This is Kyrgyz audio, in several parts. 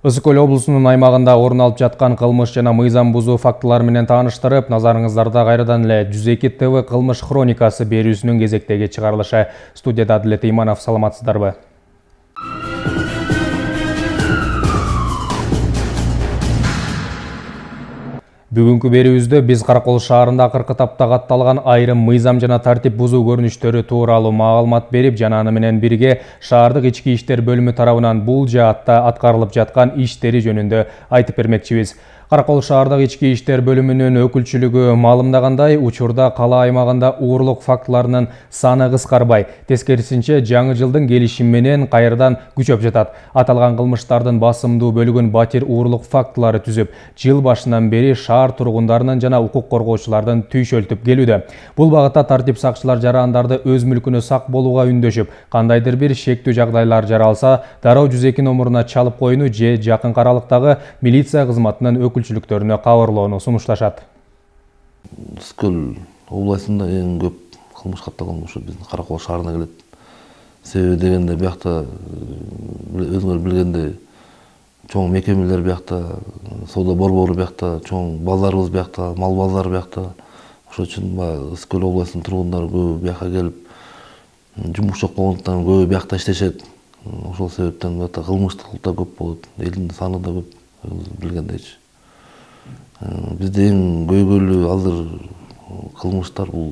Ысык-Көл облусунун аймагында орун алып жаткан кылмыш жана мыйзам бузуу фактылары менен тааныштырып, назарыңыздарда кайрадан эле 102 ТВ кылмыш хроникасы берүүсүнүн кезектеги чыгарылышы. Студияда Адилет Иманов, саламатсыздарбы? Бүгүнкү берүүбүздө биз Каракол шаарында акыркы тапта катталган айрым мыйзам жана тартип бузуу көрүнүштөрү тууралуу маалымат берип, жана аны менен бирге шаардык ички иштер бөлүмү тарабынан бул жаатта аткарылып жаткан иштери жөнүндө айтып бермекчибиз. Каракол шаардык ички иштер бөлүмүнүн өкүлчүлүгү маалымдагандай, учурда кала аймагында уурулук фактыларынын саны кыскарбай, тескерисинче жаңы жылдын келиши менен кайрадан күчөп жатат. Аталган кылмыштардын басымдуу бөлүгүн батир уурулук фактылары түзүп, жыл башынан бери шаар тургундарынын жана укук коргоочулардын түйшөлтүп келүүдө. Бул багытта тартип сакчылар жарандарды өз мүлкүнө сак болууга үндөшүп, кандайдыр бир шектүү жагдайлар жаралса, дароо 102 номуруна чалып коюуну же жакын аралыктагы милиция кызматынын өкүлчүлүктөрүнө кабарлоону сунушташат. Ысык-Көл областында эң көп кылмыш катталган ошо биздин Каракол шаарына келет. Себеби дегенде биякта өзүңөр билгендей чоң мекемелер биякта, соода борбору биякта, чоң базарыбыз биякта, мал базары биякта. Ошол үчүн Ысык-Көл областынын тургундары көбү биякка келип, жумуш жок болгондуктан көбү биякта иштешет. Ошол себептен биякта кылмыштуулук да көп болот, элдин саны да көп, билгендейчи. Бизде эң көйгөйлүү азыр кылмыштар бул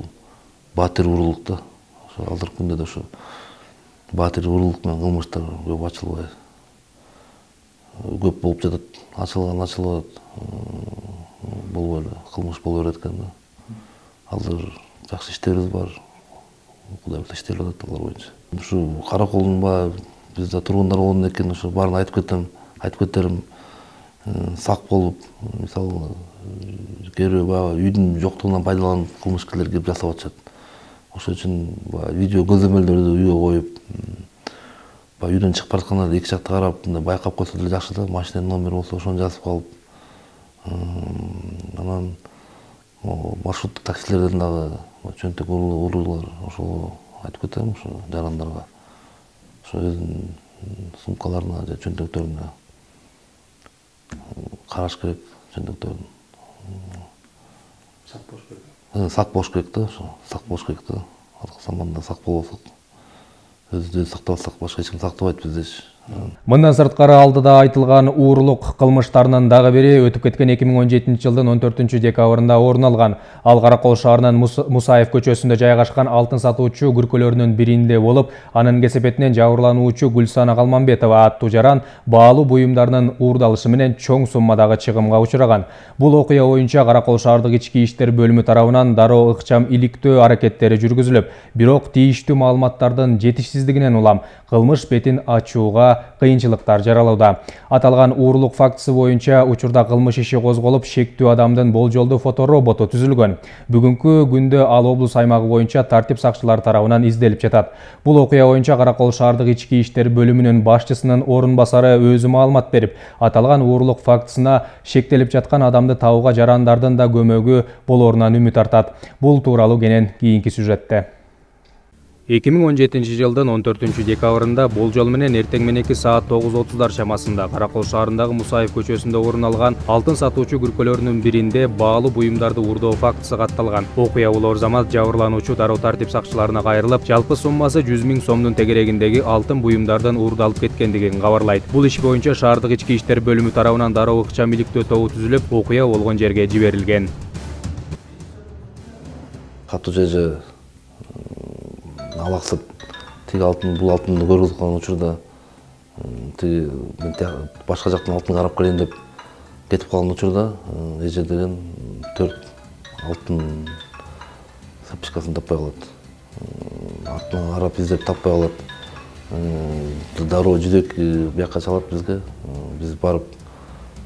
батир уурулукта. Ошо азыркы күндө да ошо батир уурулук менен кылмыштар көп ачылбай, көп болуп жатат. Ачылат, болбой эле кылмыш боло берет экен да. Азыр жакшы иштерибиз бар. Кудай буюрса иштелип атат алар боюнча. Ушу Караколдун бизде тургундар болгондон кийин ошо баарын айтып кетерим. Сак болуп, мисалы, кээ бирөө үйдүн жоктугунан пайдаланып кылмышкерлер келип жасап атышат. Ошол үчүн видео көзөмөлдөрдү үйгө коюп, үйдөн чыгып баратканда эки жакты карап, байкап койсо деле жакшы да, машинанын номери болсо ошону жазып калып. Анан маршруттук таксилерден дагы чөнтөк уруулар, ошол айтып кетем ошо жарандарга. Ошо өзүнүн сумкаларына же чөнтөктөрүнө караш керек, чөнтөктөрүн. Сак болуш керек да, ошо сак болуш керек да. Азыркы заманда сак болбосок, өзүбүздү сактабасак башка эч ким сактабайт биздечи. Мындан сырткары алдыда айтылган уурулук кылмыштарынын дагы бири өтүп кеткен 2017 жылдын 14 декабрында орун алган. Ал Каракол шаарынын Мусаев көчөсүндө жайгашкан алтын сатуучу күркөлөрүнүн биринде болуп, анын кесепетинен жабырлануучу Гүлсана Калманбетова аттуу жаран баалуу буюмдарынын уурдалышы менен чоң суммадагы чыгымга учураган. Бул окуя боюнча Каракол шаардык ички иштер бөлүмү тарабынан дароо ыкчам иликтөө аракеттери жүргүзүлүп, бирок тийиштүү маалыматтардын жетишсиздигинен улам кылмыш бетин ачууга кыйынчылыктар жаралууда. Аталган уурулук фактысы боюнча учурда кылмыш иши козголуп, шектүү адамдын болжолдуу фотороботу түзүлгөн. Бүгүнкү күндө ал облус аймагы боюнча тартип сакчылары тарабынан изделип жатат. Бул окуя боюнча Каракол шаардык ички иштер бөлүмүнүн башчысынын орун басары өзү маалымат берип, аталган уурулук фактысына шектелип жаткан адамды табууга жарандардын да көмөгү болоорунан үмүт артат. Бул тууралуу кенен кийинки сюжетте. 2017 жылдын 14 декабрында болжол менен эртең мененки саат 9:30 чамасында Каракол шаарындагы Мусаев көчөсүндө орун алган алтын сатуучу күркөлөрүнүн биринде баалуу буюмдарды уурдоо фактысы катталган. Окуя улоо замат жабырлануучу дароо тартип сакчыларына кайрылып, жалпы суммасы 100 000 сомдун тегерегиндеги алтын буюмдардын уурдалып кеткендигин кабарлайт. Бул иш боюнча шаардык ички иштер бөлүмү тарабынан дароо ыкчам иликтөө тобу түзүлүп, окуя болгон жерге жиберилген. Катуу алаксып бул алтынды көргүзүп калган учурда башка жактан алтын карап келейин деп кетип калган учурда эже деген 4 алтын цепочкасын таппай калат. Артынан карап издеп таппай калат. Дароо жүзөк бияка чалат бизге. Биз барып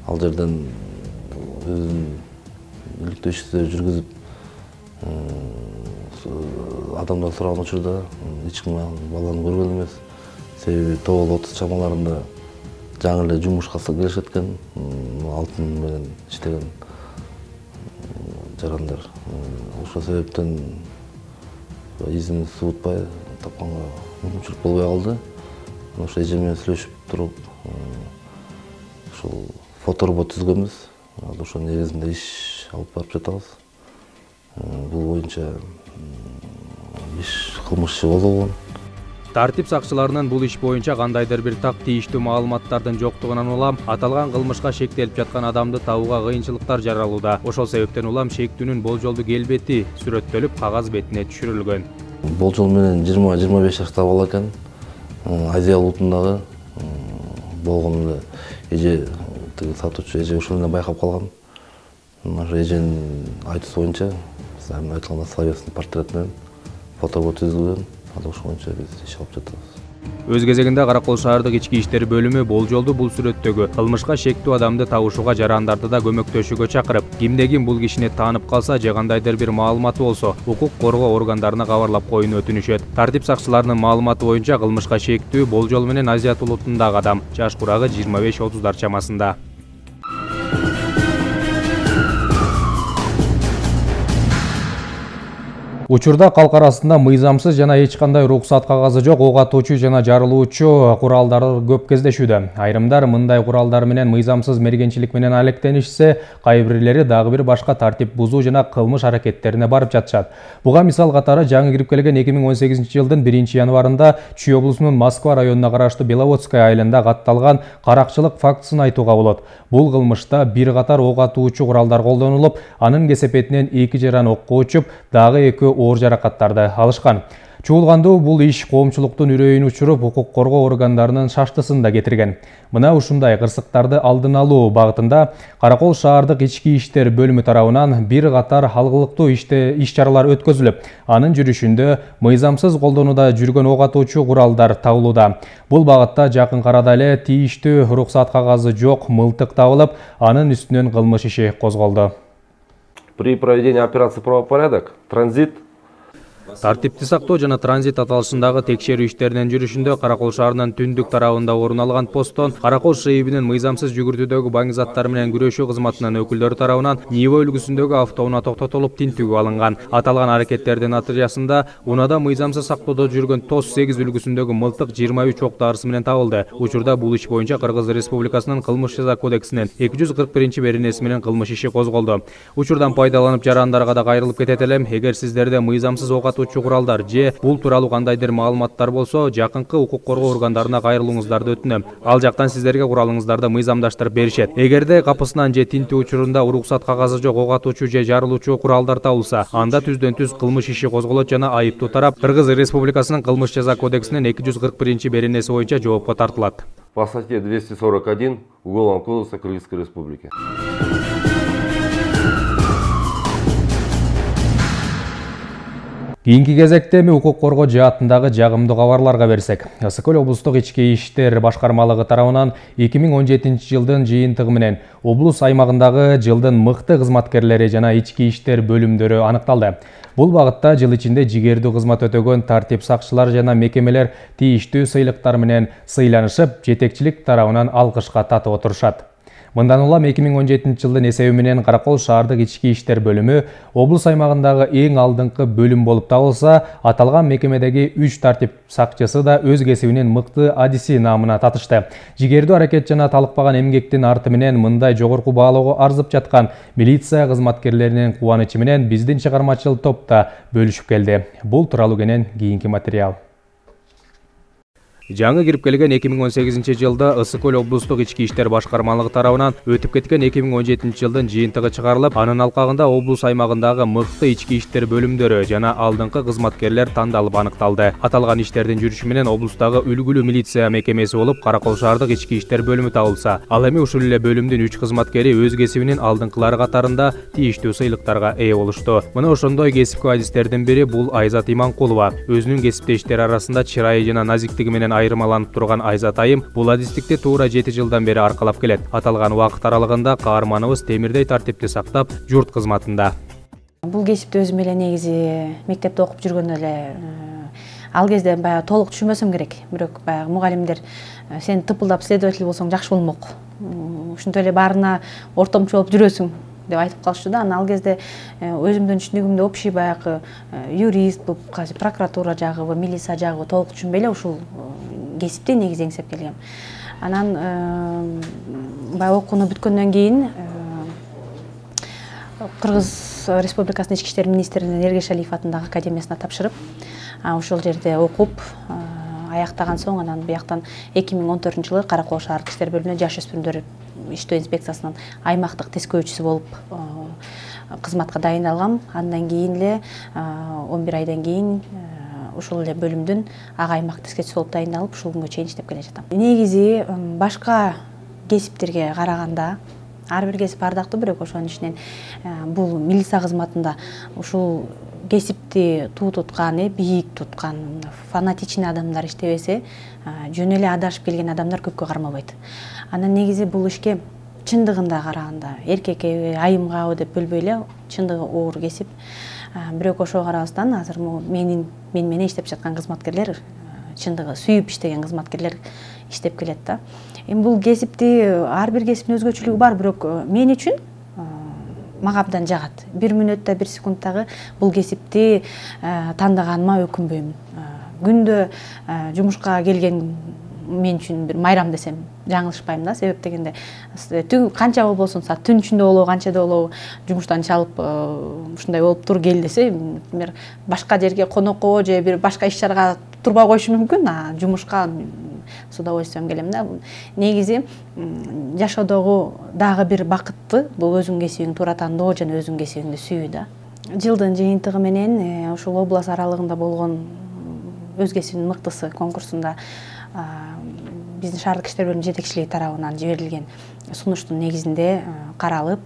ал жерден өзүнүн иликтөө иштерин жүргүзүп адамдар сураган учурда эч ким баланы көргөн эмес. Себеби 9:30 чамаларында жаңы эле жумушка келишет экен, алтын менен иштеген жарандар. Ошол себептен изин суутпай тапканга мүмкүнчүлүк болбой калды. Ошо эже менен сүйлөшүп туруп, ушул фоторобот түзгөнбүз. Ал ошо негизинде иш алып барып жатабыз. Бул боюнча иш кылмыш иши козголгон. Тартип сакчыларынын бул иш боюнча кандайдыр бир так тийиштүү маалыматтардын жоктугунан улам аталган кылмышка шектелип жаткан адамды табууга кыйынчылыктар жаралууда. Ошол себептен улам шектүүнүн болжолдуу келбети сүрөттөлүп кагаз бетине түшүрүлгөн. Болжол менен 20-25 жаштагы бала экен. Азия улутундагы болгон эле эже сатуучу эже ушул эле байкап калган. Ошо эженин айтуусу боюнча айтылган словесный портрет менен фотобот түзүлгөн. Ошол боюнча биз иш алып жатабыз. Өз кезегинде Каракол шаардык ички иштер бөлүмү болжолду бул сүрөттөгү кылмышка шектүү адамды табушууга жарандарды да көмөктөшүүгө чакырып, кимде ким бул кишини таанып калса же кандайдыр бир маалыматы болсо, укук коргоо органдарына кабарлап коюуну өтүнүшөт. Тартип сакчыларынын маалыматы боюнча кылмышка шектүү болжол менен Азият улутундагы адам, жаш курагы 25-30 чамасында. Учурда калк арасында мыйзамсыз жана эч кандай уруксат кагазы жок ок атуучу жана жарылуучу куралдар көп кездешүүдө. Айрымдар мындай куралдар менен мыйзамсыз мергенчилик менен алектенишсе, кайбирлери дагы бир башка тартип бузуу жана кылмыш аракеттерине барып жатышат. Буга мисал катары жаңы кирип келген 2018-жылдын 1-январында Чүй облусунун Москва районуна караштуу Беловодская айылында катталган каракчылык фактысын айтууга болот. Бул кылмышта бир катар ок атуучу куралдар колдонулуп, анын кесепетинен 2 жаран окко учуп, дагы 2 оор жаракаттарды алышкан. Чуулгандуу бул иш коомчулуктун үрөйүн учуруп, укук коргоо органдарынын шаштысын да кетирген. Мына ушундай кырсыктарды алдын алуу багытында Каракол шаардык ички иштер бөлүмү тарабынан бир катар алгылыктуу иш-чаралар өткөзүлүп, анын жүрүшүндө мыйзамсыз колдонууда жүргөн ок атуучу куралдар табылууда. Бул багытта жакын арада эле тийиштүү уруксат кагазы жок мылтык табылып, анын үстүнөн кылмыш иши козголду. При проведении операции «Правопорядок» транзит Тартипти сактоо жана транзит аталышындагы текшерүү иштеринин жүрүшүндө Каракол шаарынын түндүк тарабында орун алган посттон Каракол ШИИБинин мыйзамсыз жүгүртүүдөгү баңги заттар менен күрөшүү кызматынын өкүлдөрү тарабынан Ниво үлгүсүндөгү автоунаа токтотулуп тинтүүгө алынган. Аталган аракеттердин натыйжасында унаада мыйзамсыз сактоодо жүргөн ТОС-8 үлгүсүндөгү мылтык 23 ок дарысы менен табылды. Учурда бул иш боюнча Кыргыз Республикасынын кылмыш жаза кодексинин 241-беренеси менен кылмыш иши козголду. Учурдан пайдаланып жарандарга да кайрылып кетет элем. Эгер сиздерде мыйзамсыз ок атуучу куралдар же бул тууралуу кандайдыр маалыматтар болсо, жакынкы укук коргоо органдарына кайрылууңуздарды өтүнөм. Ал жактан сиздерге куралыңыздарды мыйзамдаштырып беришет. Эгерде капысынан же тинтүү учурунда уруксат кагазы жок ок атуучу же жарылуучу куралдар табылса, анда түздөн-түз кылмыш иши козголот жана айыптуу тарап Кыргыз Республикасынын кылмыш жаза кодексинин 241-беренеси боюнча жоопко тартылат. по статье 241 Уголовного кодекса Кыргызской Республики. Кийинки кезекте укук коргоо жаатындагы жагымдуу кабарларга берсек. Ысык-Көл облустук ички иштер башкармалыгы тарабынан 2017-жылдын жыйынтыгы менен облус аймагындагы жылдын мыкты кызматкерлери жана ички иштер бөлүмдөрү аныкталды. Бул багытта жыл ичинде жигердүү кызмат өтөгөн тартип сакчылар жана мекемелер тийиштүү сыйлыктар менен сыйланышып, жетекчилик тарабынан алкышка татып отурушат. Мындан улам 2017-жылдын эсеби менен Каракол шаардык ички иштер бөлүмү облус аймагындагы эң алдыңкы бөлүм болуп табылса, аталган мекемедеги 3 тартип сакчысы да өз кесибинин мыкты адиси наамына татышты. Жигердүү аракет жана талыкпаган эмгектин арты менен мындай жогорку баалоого арзып жаткан милиция кызматкерлеринин кубанычы менен биздин чыгармачыл топ да бөлүшүп келди. Бул тууралуу кенен кийинки материал. Жаңы кирип келген 2018-жылда Ысык-Көл облустук ички иштер башкармалыгы тарабынан өтүп кеткен 2017-жылдын жыйынтыгы чыгарылып, анын алкагында облус аймагындагы мыкты ички иштер бөлүмдөрү жана алдыңкы кызматкерлер тандалып аныкталды. Аталган иштердин жүрүшү менен облустагы үлгүлүү милиция мекемеси болуп Каракол шаардык ички иштер бөлүмү табылса, ал эми ушул эле бөлүмдүн 3 кызматкери өз кесибинин алдыңкылары катарында тийиштүү сыйлыктарга ээ болушту. Мына ошондой кесипкөй адистердин бири бул Айзат Иманкулова. Өзүнүн кесиптештери арасында чырайы жана назиктиги менен айырмаланып турган Айзат айым бул адистикти туура 7 жылдан бери аркалап келет. Аталган убакыт аралыгында каарманыбыз темирдей тартипти сактап, журт кызматында. Бул кесипти өзүм эле негизи мектепте окуп жүргөндө эле ал кезде баягы толук түшүнбөсөм керек. Бирок баягы мугалимдер сен тыпылдап следователь болсоң жакшы болмок. Ушинтип эле баарына ортомчу болуп жүрөсүң деп айтып калышты да. Ал кезде өзүмдүн түшүнүгүмдө общий баягы юрист болуп, прокуратура жагыбы, милиция жагыбы толук түшүнбөй эле ушул кесипти негизи эңсеп келгем. Анан баягы окууну бүткөндөн кийин Кыргыз Республикасынын Ички иштер министрлигинин Эргешалиев атындагы академиясына тапшырып, ошол жерде окуп аяктаган соң, анан бияктан 2014-жылы Каракол шаардык иштер бөлүмүнө жаш өспүрүмдөр иштөө инспекциясынын аймактык тескөөчүсү болуп кызматка дайындалгам. Андан кийин эле 11 айдан кийин ушул эле бөлүмдүн ага аймак тескөөчүсү болуп дайындалып, ушул күнгө чейин иштеп келе жатам. Негизи башка кесиптерге караганда ар бир кесип ардактуу, бирок ошонун ичинен бул милиция кызматында ушул кесипти туу туткан, бийик туткан, фанатичный адамдар иштебесе, жөн эле адашып келген адамдар көпкө кармабайт. Анан негизи бул ишке чындыгында караганда эркекке, айымгабы деп бөлбөй эле, чындыгы оор кесип. Бирок ошого карабастан азыр мен менен иштеп жаткан кызматкерлер, чындыгы сүйүп иштеген кызматкерлер иштеп келет да. Эми бул кесипти ар бир кесиптин өзгөчөлүгү бар, бирок мен үчүн мага абдан жагат. 1 мүнөттө 1 секундтагы бул кесипти тандаганыма өкүнбөйм. Күндө жумушка келген мен үчүн бир майрам десем жаңылышпайм да. Себеп дегенде канча болбосун саат түн ичинде болобу, канчада болобу жумуштан чалып ушундай болуптур кел десе, например, башка жерге конокко же бир башка иш чарага турбай коюшу мүмкүн, а жумушка с удовольствием келем да. Негизи жашоодогу дагы бир бакытты бул өзүң кесибиңди туура тандоо жана өзүң кесибиңди сүйүү да. Жылдын жыйынтыгы менен ушул область аралыгында болгон өз кесибинин мыктысы конкурсунда биздин шаардык иштер бөлүмүнүн жетекчилиги тарабынан жиберилген сунуштун негизинде каралып,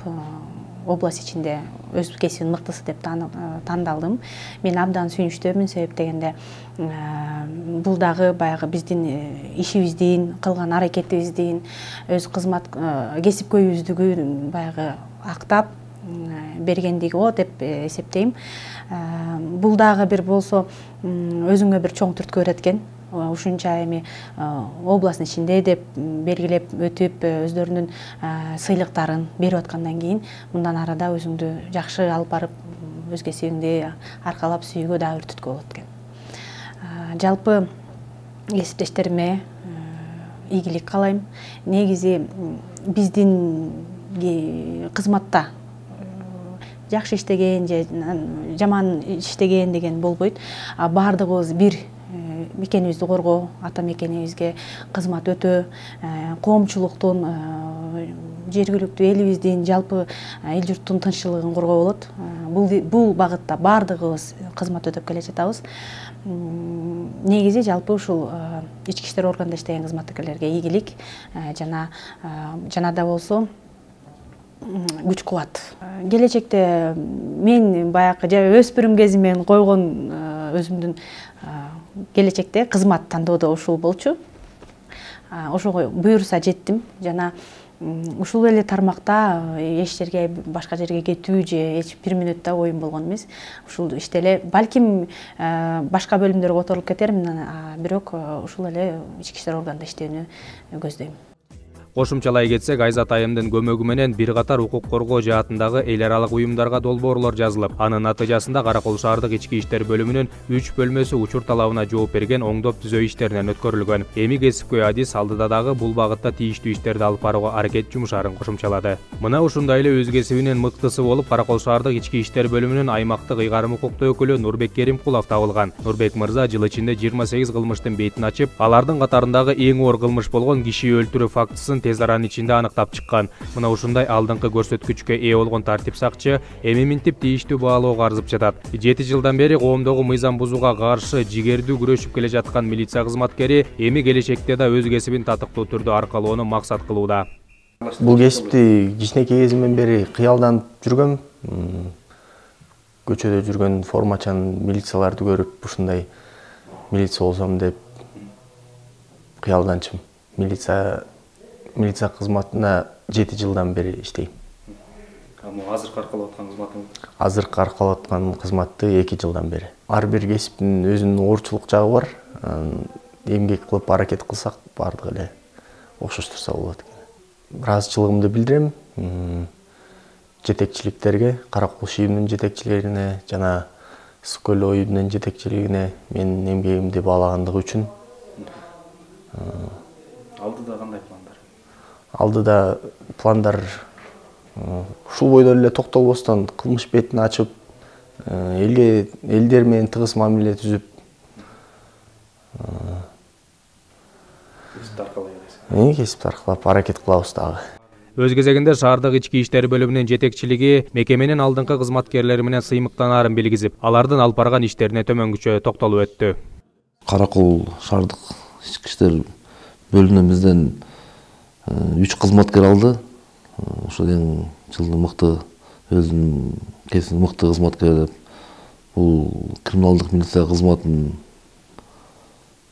область ичинде өз кесибинин мыктысы деп тандалдым. Мен абдан сүйүнүчтөмүн, себеп дегенде бул дагы баягы биздин ишибиздин, кылган аракетибиздин, өз кызмат кесипкөйүбүздүгү баягы актап бергендиги о деп эсептейм. Бул дагы бир болсо өзүңө бир чоң түрткү берет экен. Ушунча эми областтын ичинде деп белгилеп өтүп, өздөрүнүн сыйлыктарын берип аткандан кийин мындан ары да өзүңдү жакшы алып барып, өз кесибиңди аркалап сүйүүгө дагы бир түрткү болот экен. Жалпы кесиптештериме ийгилик каалайм. Негизи биздин кызматта жакшы иштеген же жаман иштеген деген болбойт. Бардыгыбыз бир мекенибизди коргоо, ата мекенибизге кызмат өтөө, коомчулуктун, жергиликтүү элибиздин, жалпы эл журттун тынччылыгын коргоо болот. Бул багытта бардыгыбыз кызмат өтөп келе жатабыз. Негизи жалпы ушул ички иштер органында иштеген кызматкерлерге ийгилик жана да болсо күч кубат. Келечекте мен баягы өспүрүм кезимен койгон өзүмдүн келечекте кызмат тандоодо ушул болчу. Ошого буюрса жеттим жана ушул эле тармакта эч жерге башка жерге кетүү же эч 1 мүнөттө оюм болгон эмес. Ушул иште эле балким башка бөлүмдөргө которулуп кетермин, бирок ушул эле ички иштер органында иштөөнү көздөйм. Кошумчалай кетсек, Айзат айымдын көмөгү менен бир катар укук коргоо жаатындагы эл аралык уюмдарга долбоорлор жазылып, анын натыйжасында Каракол шаардык ички иштер бөлүмүнүн 3 бөлмөсү учур талабына жооп берген оңдоп түзөө иштеринен өткөрүлгөн. Эми кесипкөй адис алдыда дагы бул багытта тийиштүү иштерди алып барууга аракет жумушарын кошумчалады. Мына ушундай эле өз кесибинин мыктысы болуп Каракол шаардык ички иштер бөлүмүнүн аймактык ыйгарым укуктуу өкүлү Нурбек Керимкулов табылган. Нурбек мырза жыл ичинде 28 кылмыштын бетин ачып, алардын катарындагы эң оор кылмыш болгон киши өлтүрүү фактысын тез аранын ичинде аныктап чыккан. Мына ушундай алдыңкы көрсөткүчкө ээ болгон тартип сакчы эми минтип тийиштүү баалоого арзып жатат. 7 жылдан бери коомдогу мыйзам бузууга каршы жигердүү күрөшүп келе жаткан милиция кызматкери эми келечекте да өз кесибин татыктуу түрдө аркалоону максат кылууда. Бул кесипти кичинекей кезимден бери кыялданып жүргөм. Көчөдө жүргөн формачан милицияларды көрүп, ушундай милиция болсом деп кыялданчым. Милиция кызматына 7 жылдан бери иштейм. Азыркы аркалап аткан кызматыңыз? Азыркы аркалап аткан кызматты 2 жылдан бери. Ар бир кесиптин өзүнүн оорчулук жагы бар. Эмгек кылып аракет кылсак, бардыгы эле окшоштурса болот экен. Ыраазычылыгымды билдирем жетекчиликтерге, Каракол ШИИБинин жетекчилигине жана Скөл ОЮБнун жетекчилигине менин эмгегимди баалагандыгы үчүн. Ал Алдыда кандай пландар? Алдыда пландар ушул бойдо эле токтолбостон кылмыш бетин ачып, элдер менен тыгыз мамиле түзүп, кесип таркалап аракет кылабыз дагы. Өз кезегинде шаардык ички иштер бөлүмүнүн жетекчилиги мекеменин алдыңкы кызматкерлери менен сыймыктанаарын билгизип, алардын алып барган иштерине төмөнгүчө токтолуп өттү. Каракол шаардык ички иштер бөлүмүнөн бизден 3 кызматкер алды. Ошо эң жылдын мыкты, өзүнүн кесиптин мыкты кызматкери деп. Бул криминалдык милиция кызматынын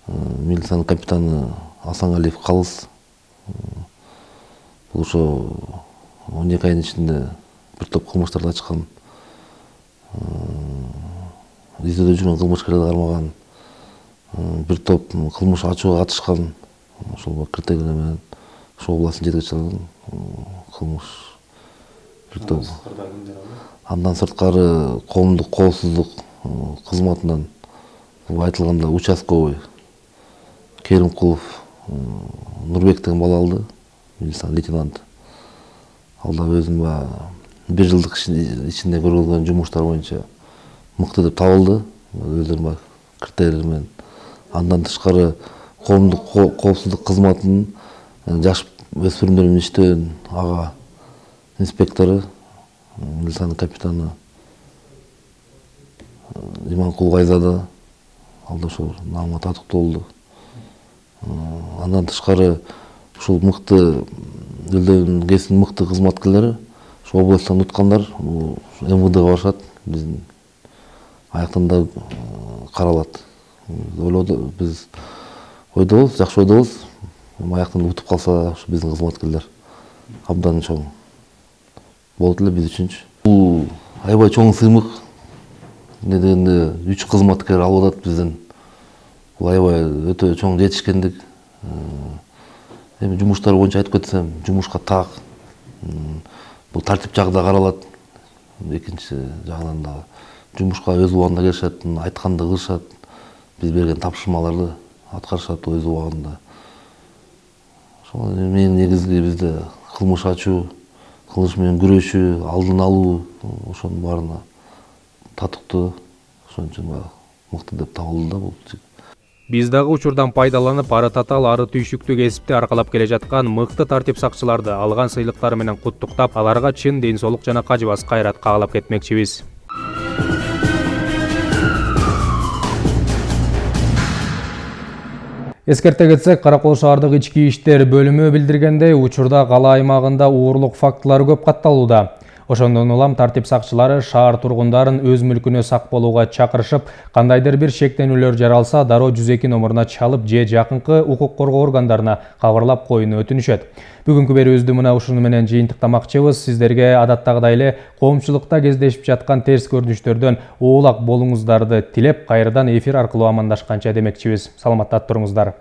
милициянын капитаны Асангалиев Калыс. Бул ошо 12 айдын ичинде бир топ кылмыштарды ачкан. Издөөдө жүргөн кылмышкерлерди кармаган. Бир топ кылмыш ачууга катышкан. Ошол критерийлер менен ошол областтын жетекчилерин кылмыш бир топ. Андан сырткары коомдук коопсуздук кызматынан бул айтылганда участковый Керимкулов Нурбек деген бала алды. Милициянын лейтенанты. Ал да өзүнүн бир жылдык ичинде көргөн жумуштар боюнча мыкты деп табылды. Өздөрүнүн критерийлери менен. Андан тышкары коомдук коопсуздук кызматынын жаш өспүрүмдөр менен иштеген ага инспектору, милициянын капитаны Иманкул Гайзада, ал да ошол наамга татыктуу болду. Андан тышкары ушул мыкты элдердин кесиптин мыкты кызматкерлери ошол областтан уткандар МВДга барышат, биздин аяктан да каралат. Биз ойдобуз, жакшы ойдобуз. Аяктан утуп калса биздин кызматкерлер абдан чоң болот эле биз үчүнчү. Бул аябай чоң сыймык. Эмне дегенде 3 кызматкер алып атат бизден. Бул аябай өтө чоң жетишкендик. Эми жумуштар боюнча айтып кетсем, жумушка так. Бул тартип жагы да каралат. Экинчи жагынан да жумушка өз убагында келишет, айтканды кылышат. Биз берген тапшырмаларды аткарышат өз убагында. Ошол менин негизги бизде кылмыш ачуу, кылмыш менен күрөшүү, алдын алуу, ошонун баарына татыктуу, ошон үчүн мыкты деп табылды да бул. Биз дагы учурдан пайдаланып, ары татаал, ары түйшүктүү кесипти аркалап келе жаткан мыкты тартип сакчыларды алган сыйлыктары менен куттуктап, аларга чын ден соолук жана кажыбас кайрат каалап кетмекчибиз. Эскерте кетсек, Каракол шаардык ички иштер бөлүмү билдиргендей, учурда кала аймагында уурлук фактылары көп катталууда. Ошондон улам тартип сакчылары шаар тургундарын өз мүлкүнө сак болууга чакырышып, кандайдыр бир шектенүүлөр жаралса, дароо 102 номуруна чалып же жакынкы укук коргоо органдарына кабарлап коюуну өтүнүшөт. Бүгүнкү берүүбүздү мына ушуну менен жыйынтыктамакчыбыз. Сиздерге адаттагыдай эле коомчулукта кездешип жаткан терс көрүнүштөрдөн оолак болуңуздарды тилеп, кайрадан эфир аркылуу амандашканча демекчибиз. Саламатта туруңуздар.